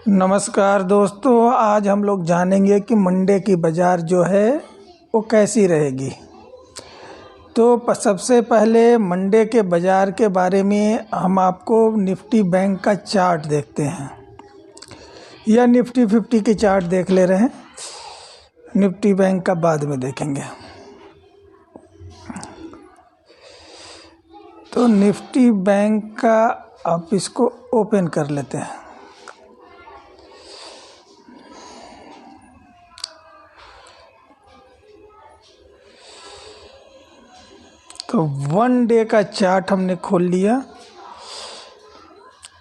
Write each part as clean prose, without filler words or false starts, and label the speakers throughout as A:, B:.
A: नमस्कार दोस्तों, आज हम लोग जानेंगे कि मंडे की बाज़ार जो है वो कैसी रहेगी। तो सबसे पहले मंडे के बाज़ार के बारे में हम आपको निफ्टी बैंक का चार्ट देखते हैं या निफ्टी 50 की चार्ट देख ले रहे हैं। निफ्टी बैंक का बाद में देखेंगे। तो निफ्टी बैंक का आप इसको ओपन कर लेते हैं। तो 1 डे का चार्ट हमने खोल लिया,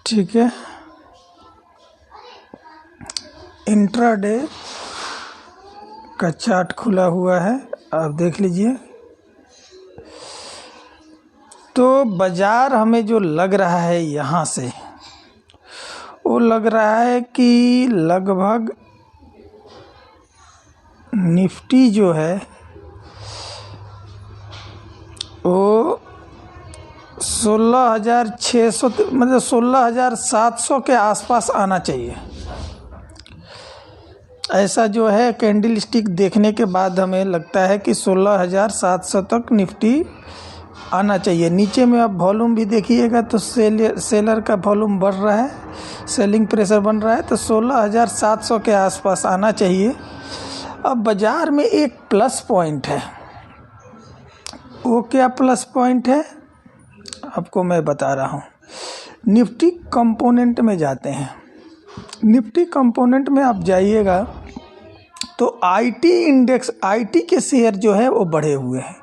A: ठीक है। इंट्राडे का चार्ट खुला हुआ है, आप देख लीजिए। तो बाज़ार हमें जो लग रहा है यहाँ से, वो लग रहा है कि लगभग निफ्टी जो है वो 16,600 मतलब 16,700 के आसपास आना चाहिए। ऐसा जो है कैंडल स्टिक देखने के बाद हमें लगता है कि 16,700 तक निफ्टी आना चाहिए। नीचे में आप वॉल्यूम भी देखिएगा तो सेलर का वॉल्यूम बढ़ रहा है, सेलिंग प्रेशर बन रहा है। तो 16,700 के आसपास आना चाहिए। अब बाज़ार में एक प्लस पॉइंट है। वो क्या प्लस पॉइंट है आपको मैं बता रहा हूँ। निफ्टी कंपोनेंट में जाते हैं। निफ्टी कंपोनेंट में आप जाइएगा तो आईटी इंडेक्स, आईटी के शेयर जो है वो बढ़े हुए हैं।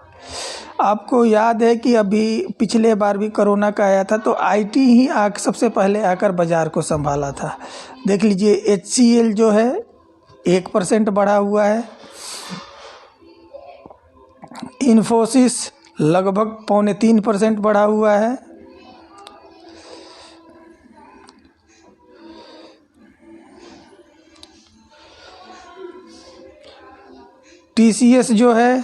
A: आपको याद है कि अभी पिछले बार भी कोरोना का आया था तो आईटी ही सबसे पहले आकर बाज़ार को संभाला था। देख लीजिए HCL जो है 1% बढ़ा हुआ है। इन्फोसिस लगभग 2.25% बढ़ा हुआ है। TCS जो है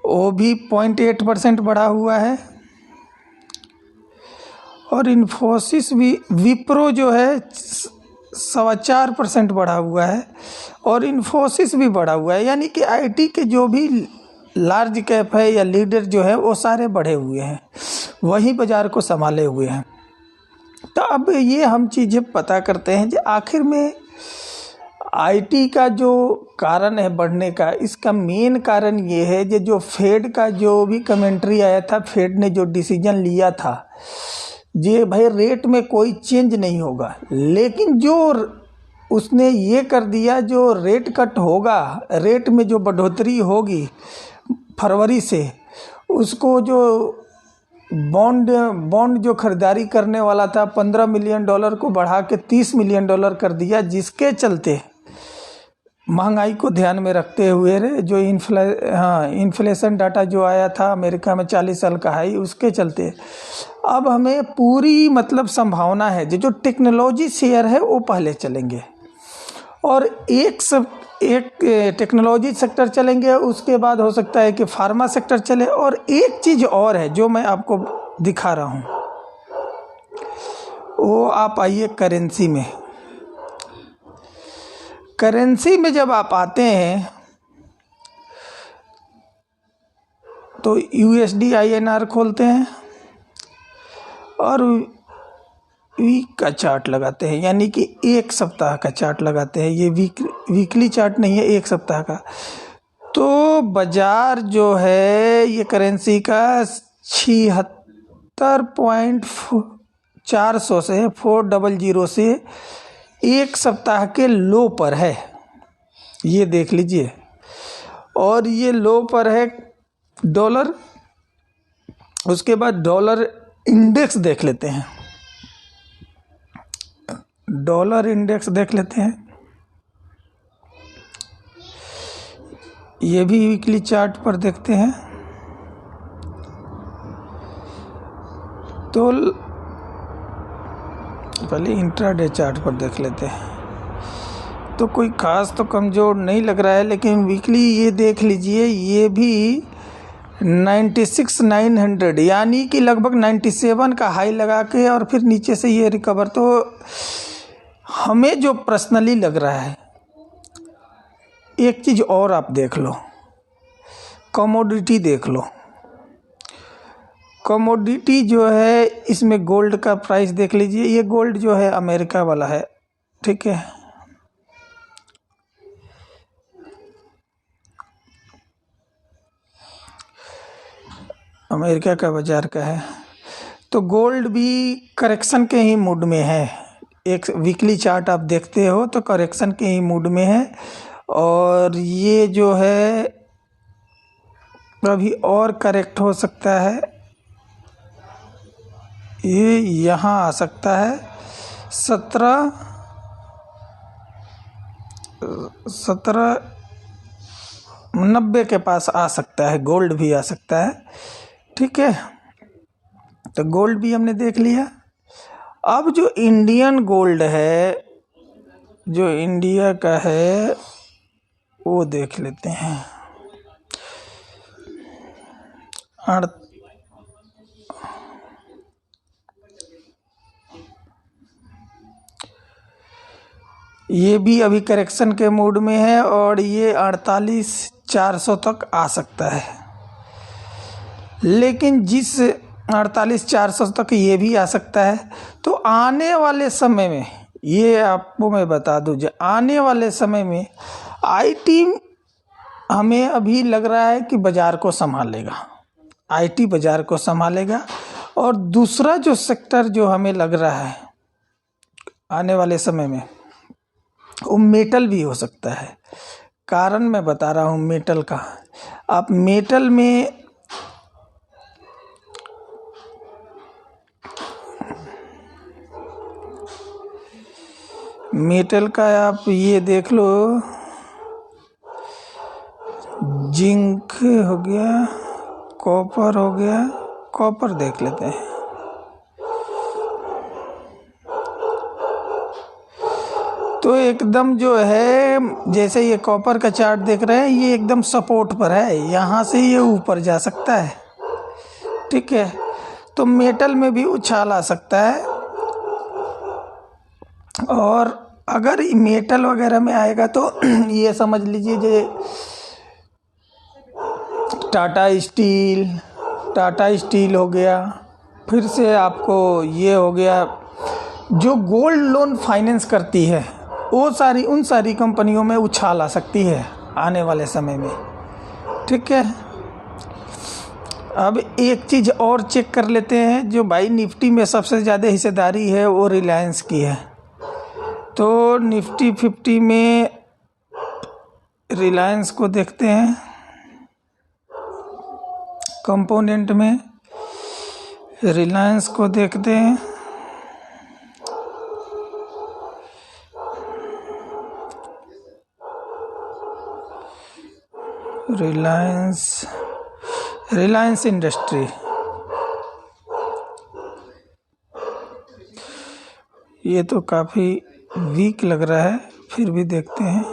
A: वो भी 0.8% बढ़ा हुआ है। और इन्फोसिस भी, विप्रो जो है 4.25% बढ़ा हुआ है और इन्फोसिस भी बढ़ा हुआ है। यानी कि आईटी के जो भी लार्ज कैप है या लीडर जो है वो सारे बढ़े हुए हैं, वही बाज़ार को संभाले हुए हैं। तो अब ये हम चीज़ें पता करते हैं कि आखिर में आईटी का जो कारण है बढ़ने का, इसका मेन कारण ये है कि जो फेड का जो भी कमेंट्री आया था, फेड ने जो डिसीजन लिया था जे भाई रेट में कोई चेंज नहीं होगा, लेकिन जो उसने ये कर दिया जो रेट कट होगा, रेट में जो बढ़ोतरी होगी फरवरी से, उसको जो बॉन्ड जो खरीदारी करने वाला था $15 मिलियन को बढ़ा के $30 मिलियन कर दिया, जिसके चलते महंगाई को ध्यान में रखते हुए जो इन्फ्लेशन डाटा जो आया था अमेरिका में 40 साल का हाई, उसके चलते अब हमें पूरी संभावना है जो टेक्नोलॉजी शेयर है वो पहले चलेंगे और एक टेक्नोलॉजी सेक्टर चलेंगे। उसके बाद हो सकता है कि फार्मा सेक्टर चले। और एक चीज़ और है जो मैं आपको दिखा रहा हूँ, वो आप आइए करेंसी में। करेंसी में जब आप आते हैं तो USD INR खोलते हैं और वीक का चार्ट लगाते हैं, यानी कि एक सप्ताह का चार्ट लगाते हैं। ये वीकली चार्ट नहीं है, एक सप्ताह का। तो बाज़ार जो है ये करेंसी का 76.400 से 400 से एक सप्ताह के लो पर है, ये देख लीजिए। और ये लो पर है डॉलर। उसके बाद डॉलर इंडेक्स देख लेते हैं। डॉलर इंडेक्स देख लेते हैं, ये भी वीकली चार्ट पर देखते हैं। तो पहले इंट्राडे चार्ट पर देख लेते हैं। तो कोई ख़ास तो कमज़ोर नहीं लग रहा है, लेकिन वीकली ये देख लीजिए, ये भी 96,900 यानी कि लगभग 97 का हाई लगा के और फिर नीचे से ये रिकवर। तो हमें जो पर्सनली लग रहा है, एक चीज़ और आप देख लो, कमोडिटी देख लो। कमोडिटी जो है, इसमें गोल्ड का प्राइस देख लीजिए। ये गोल्ड जो है अमेरिका वाला है, ठीक है। अमेरिका का बाजार का है, तो गोल्ड भी करेक्शन के ही मूड में है। एक वीकली चार्ट आप देखते हो तो करेक्शन के ही मूड में है, और ये जो है अभी और करेक्ट हो सकता है, ये यहाँ आ सकता है 1790 के पास आ सकता है, गोल्ड भी आ सकता है, ठीक है। तो गोल्ड भी हमने देख लिया। अब जो इंडियन गोल्ड है, जो इंडिया का है, वो देख लेते हैं। ये भी अभी करेक्शन के मूड में है, और ये 48,400 तक आ सकता है। लेकिन जिस 48,400 तक ये भी आ सकता है, तो आने वाले समय में, ये आपको मैं बता दूं, जो आने वाले समय में आईटी हमें अभी लग रहा है कि बाज़ार को संभालेगा, आईटी बाज़ार को संभालेगा। और दूसरा जो सेक्टर जो हमें लग रहा है आने वाले समय में, वो मेटल भी हो सकता है। कारण मैं बता रहा हूँ मेटल का। आप मेटल में आप ये देख लो, जिंक हो गया, कॉपर हो गया, कॉपर देख लेते हैं। तो एकदम जो है, जैसे ये कॉपर का चार्ट देख रहे हैं, ये एकदम सपोर्ट पर है, यहाँ से ये ऊपर जा सकता है, ठीक है। तो मेटल में भी उछाल आ सकता है, और अगर मेटल वगैरह में आएगा तो ये समझ लीजिए जे टाटा स्टील हो गया, फिर से आपको ये हो गया, जो गोल्ड लोन फाइनेंस करती है, वो उन सारी कंपनियों में उछाल आ सकती है आने वाले समय में, ठीक है। अब एक चीज़ और चेक कर लेते हैं, जो भाई निफ्टी में सबसे ज़्यादा हिस्सेदारी है वो रिलायंस की है। तो निफ्टी 50 में रिलायंस को देखते हैं, कंपोनेंट में रिलायंस को देखते हैं। रिलायंस इंडस्ट्री, ये तो काफ़ी वीक लग रहा है, फिर भी देखते हैं।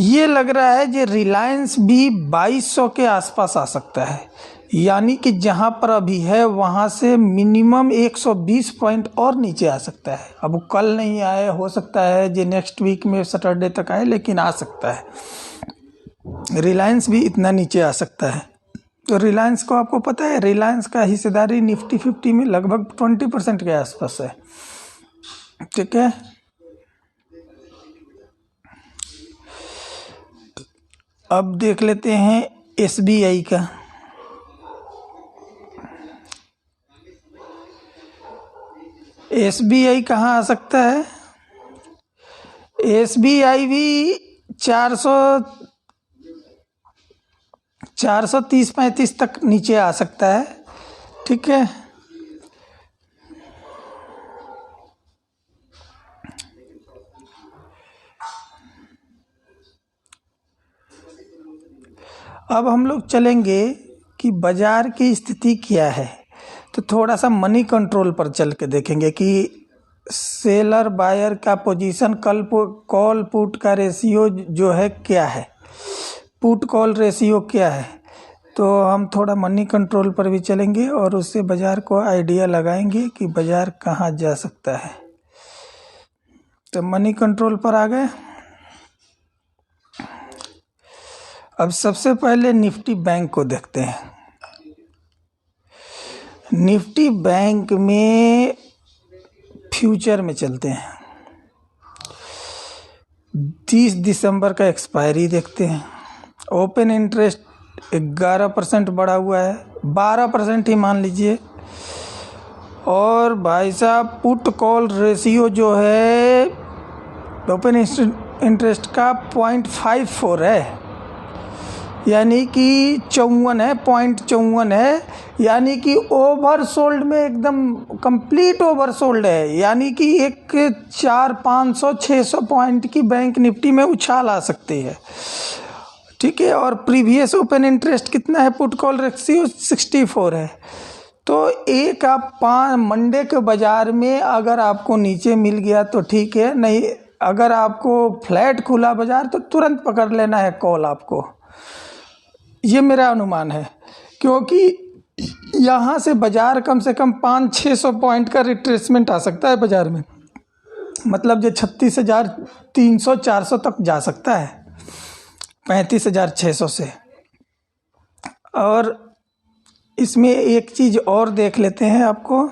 A: ये लग रहा है कि रिलायंस भी 2200 के आसपास आ सकता है, यानी कि जहां पर अभी है वहां से मिनिमम 120 पॉइंट और नीचे आ सकता है। अब कल नहीं आए, हो सकता है जो नेक्स्ट वीक में सैटरडे तक आए, लेकिन आ सकता है। रिलायंस भी इतना नीचे आ सकता है। तो रिलायंस को आपको पता है, रिलायंस का हिस्सेदारी निफ्टी 50 में लगभग 20% के आसपास है, ठीक है। अब देख लेते हैं एसबीआई का। एसबीआई कहाँ आ सकता है? एसबीआई भी 430-35 तक नीचे आ सकता है, ठीक है। अब हम लोग चलेंगे कि बाजार की स्थिति क्या है, तो थोड़ा सा मनी कंट्रोल पर चल के देखेंगे कि सेलर बायर का पोजीशन, कॉल पुट का रेशियो जो है क्या है, पुट कॉल रेशियो क्या है। तो तो हम थोड़ा मनी कंट्रोल पर भी चलेंगे और उससे बाज़ार को आइडिया लगाएंगे कि बाज़ार कहाँ जा सकता है। तो मनी कंट्रोल पर आ गए। अब सबसे पहले निफ्टी बैंक को देखते हैं। निफ्टी बैंक में फ्यूचर में चलते हैं। 30 दिसंबर का एक्सपायरी देखते हैं। ओपन इंटरेस्ट 11% बढ़ा हुआ है, 12% ही मान लीजिए। और भाई साहब पुट कॉल रेशियो जो है ओपन इंटरेस्ट का 0.54 है, यानी कि 54 है, 0.54 है, यानी कि ओवरसोल्ड में एकदम कंप्लीट ओवरसोल्ड है। यानी कि एक 400-500-600 पॉइंट की बैंक निफ्टी में उछाल आ सकती है। ठीक है। और प्रीवियस ओपन इंटरेस्ट कितना है, पुट कॉल रेशियो 64 है। तो एक आप मंडे के बाज़ार में अगर आपको नीचे मिल गया तो ठीक है, नहीं अगर आपको फ्लैट खुला बाज़ार तो तुरंत पकड़ लेना है कॉल आपको। ये मेरा अनुमान है, क्योंकि यहाँ से बाज़ार कम से कम 500-600 पॉइंट का रिट्रेसमेंट आ सकता है बाज़ार में। मतलब जो 36,300-400 तक जा सकता है, 35,600 से। और इसमें एक चीज़ और देख लेते हैं आपको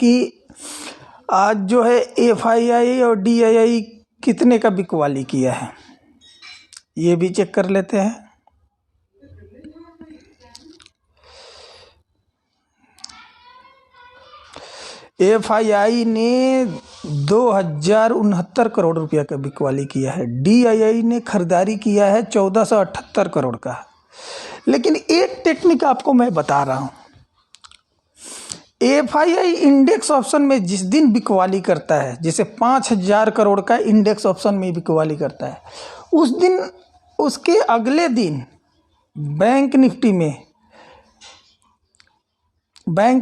A: कि आज जो है FII और DII कितने का बिकवाली किया है, ये भी चेक कर लेते हैं। FII ने 2069 करोड़ रुपया का बिकवाली किया है। DII ने खरीदारी किया है 1478 करोड़ का। लेकिन एक टेक्निक आपको मैं बता रहा हूँ, FII इंडेक्स ऑप्शन में जिस दिन बिकवाली करता है, जैसे 5000 करोड़ का इंडेक्स ऑप्शन में बिकवाली करता है, उस दिन उसके अगले दिन बैंक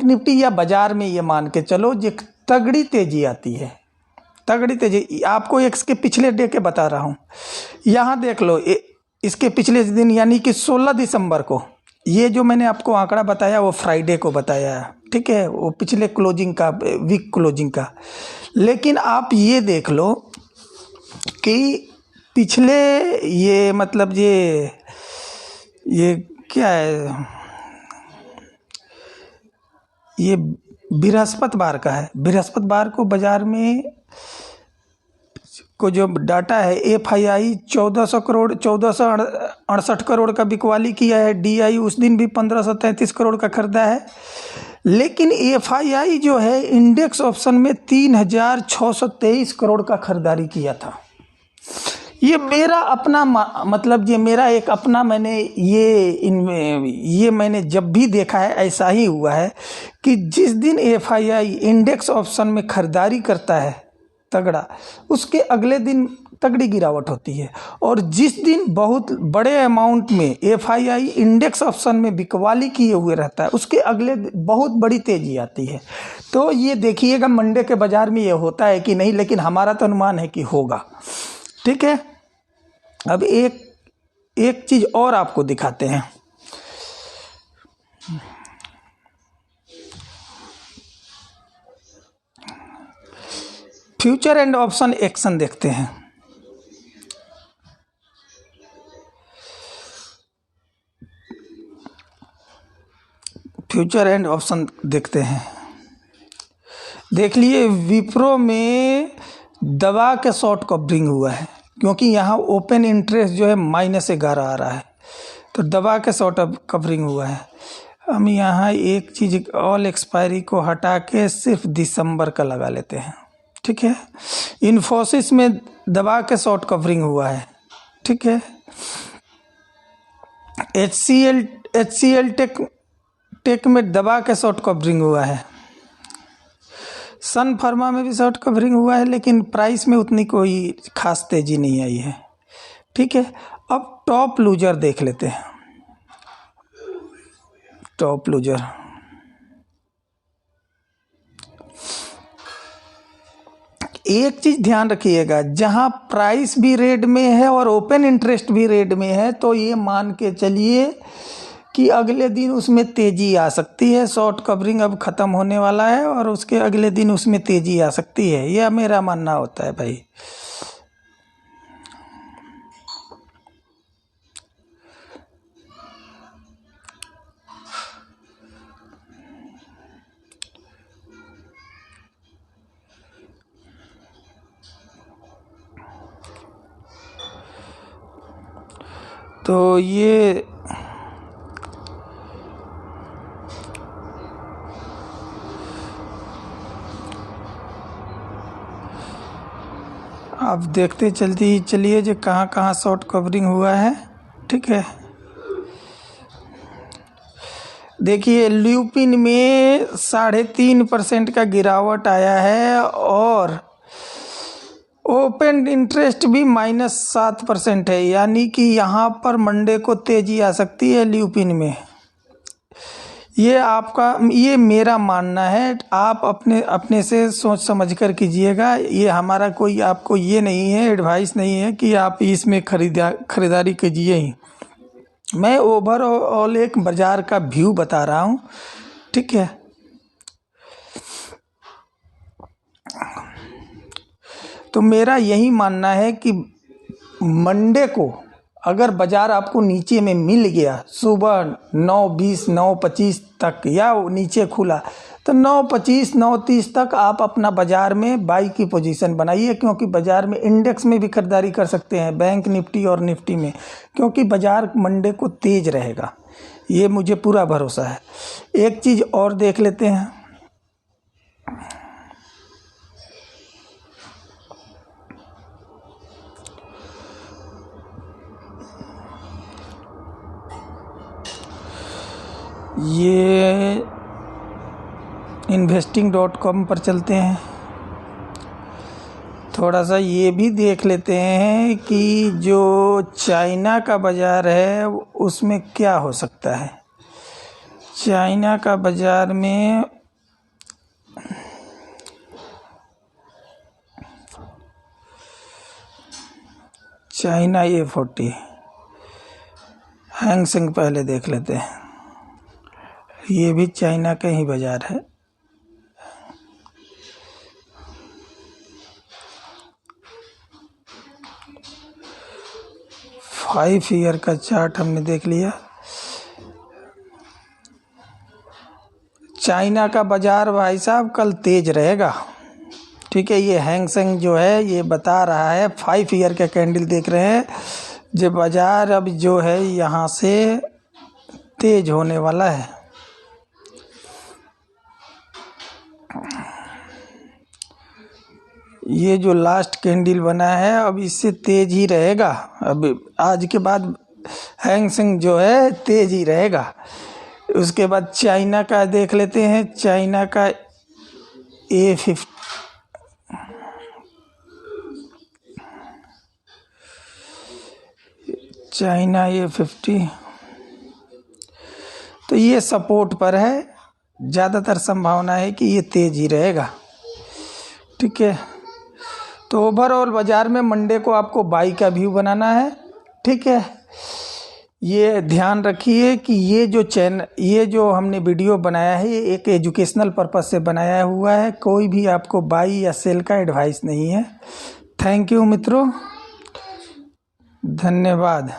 A: निफ्टी या बाजार में ये मान के चलो जो तगड़ी तेजी आती है। तगड़ी तेजी आपको इसके पिछले डे के बता रहा हूँ। यहाँ देख लो, इसके पिछले दिन यानी कि 16 दिसंबर को, ये जो मैंने आपको आंकड़ा बताया वो फ्राइडे को बताया है, ठीक है, वो पिछले क्लोजिंग का, वीक क्लोजिंग का। लेकिन आप ये देख लो कि पिछले ये मतलब ये क्या है, ये बृहस्पतिवार का है। बृहस्पतिवार को बाजार में को जो डाटा है, FII 1400 करोड़ 1468 करोड़ का बिकवाली किया है। DI उस दिन भी 1533 करोड़ का खरीदा है। लेकिन FII जो है इंडेक्स ऑप्शन में 3623 करोड़ का खरीदारी किया था। ये मेरा अपना मतलब ये मेरा एक अपना ये मैंने जब भी देखा है ऐसा ही हुआ है कि जिस दिन FII इंडेक्स ऑप्शन में खरीदारी करता है तगड़ा, उसके अगले दिन तगड़ी गिरावट होती है। और जिस दिन बहुत बड़े अमाउंट में FII इंडेक्स ऑप्शन में बिकवाली किए हुए रहता है, उसके अगले बहुत बड़ी तेजी आती है। तो ये देखिएगा मंडे के बाज़ार में ये होता है कि नहीं, लेकिन हमारा तो अनुमान है कि होगा। ठीक है। अब एक चीज़ और आपको दिखाते हैं। फ्यूचर एंड ऑप्शन एक्शन देखते हैं। फ्यूचर एंड ऑप्शन देखते हैं। देख लिए विप्रो में दबा के शॉर्ट कवरिंग हुआ है, क्योंकि यहाँ ओपन इंटरेस्ट जो है -11 आ रहा है, तो दबा के शॉर्ट कवरिंग हुआ है। हम यहाँ एक चीज़, ऑल एक्सपायरी को हटा के सिर्फ दिसंबर का लगा लेते हैं। ठीक है। इन्फोसिस में दबा के शॉर्ट कवरिंग हुआ है। ठीक है। HCL टेक में दबा के शॉर्ट कवरिंग हुआ है। सन फार्मा में भी शॉर्ट कवरिंग हुआ है, लेकिन प्राइस में उतनी कोई खास तेजी नहीं आई है। ठीक है। अब टॉप लूजर देख लेते हैं। टॉप लूजर एक चीज़ ध्यान रखिएगा, जहाँ प्राइस भी रेड में है और ओपन इंटरेस्ट भी रेड में है, तो ये मान के चलिए कि अगले दिन उसमें तेज़ी आ सकती है। शॉर्ट कवरिंग अब ख़त्म होने वाला है और उसके अगले दिन उसमें तेज़ी आ सकती है, यह मेरा मानना होता है भाई। तो ये आप देखते चलती चलिए जो कहाँ कहाँ शॉर्ट कवरिंग हुआ है। ठीक है, देखिए ल्यूपिन में 3.5% का गिरावट आया है और ओपन इंटरेस्ट भी -7% है, यानी कि यहाँ पर मंडे को तेज़ी आ सकती है ल्यूपिन में। ये मेरा मानना है, आप अपने से सोच समझ कर कीजिएगा। ये हमारा कोई आपको ये नहीं है, एडवाइस नहीं है कि आप इसमें खरीदारी कीजिए ही। मैं ओवरऑल एक बाज़ार का व्यू बता रहा हूँ। ठीक है, तो मेरा यही मानना है कि मंडे को अगर बाज़ार आपको नीचे में मिल गया सुबह 9:20 9:25 तक या नीचे खुला, तो 9:25 9:30 तक आप अपना बाज़ार में बाई की पोजीशन बनाइए, क्योंकि बाज़ार में इंडेक्स में भी खरीदारी कर सकते हैं, बैंक निफ्टी और निफ्टी में, क्योंकि बाज़ार मंडे को तेज़ रहेगा, ये मुझे पूरा भरोसा है। एक चीज़ और देख लेते हैं, ये investing.com पर चलते हैं, थोड़ा सा ये भी देख लेते हैं कि जो चाइना का बाज़ार है उसमें क्या हो सकता है। चाइना का बाज़ार में चाइना A40 हैंग सेंग पहले देख लेते हैं, ये भी चाइना का ही बाज़ार है। फाइव ईयर का चार्ट हमने देख लिया। चाइना का बाज़ार भाई साहब कल तेज रहेगा। ठीक है, ये हैंग सेंग जो है ये बता रहा है, 5 ईयर का कैंडल देख रहे हैं, जो बाज़ार अब जो है यहाँ से तेज होने वाला है। ये जो लास्ट कैंडल बना है अब इससे तेज ही रहेगा, अब आज के बाद हैंग सेंग जो है तेज ही रहेगा। उसके बाद चाइना का देख लेते हैं, चाइना का A50 चाइना A50 तो ये सपोर्ट पर है, ज़्यादातर संभावना है कि ये तेज ही रहेगा। ठीक है, तो ओवरऑल बाज़ार में मंडे को आपको बाई का व्यू बनाना है। ठीक है, ये ध्यान रखिए कि ये जो हमने वीडियो बनाया है ये एक एजुकेशनल पर्पस से बनाया हुआ है, कोई भी आपको बाई या सेल का एडवाइस नहीं है। थैंक यू मित्रों, धन्यवाद।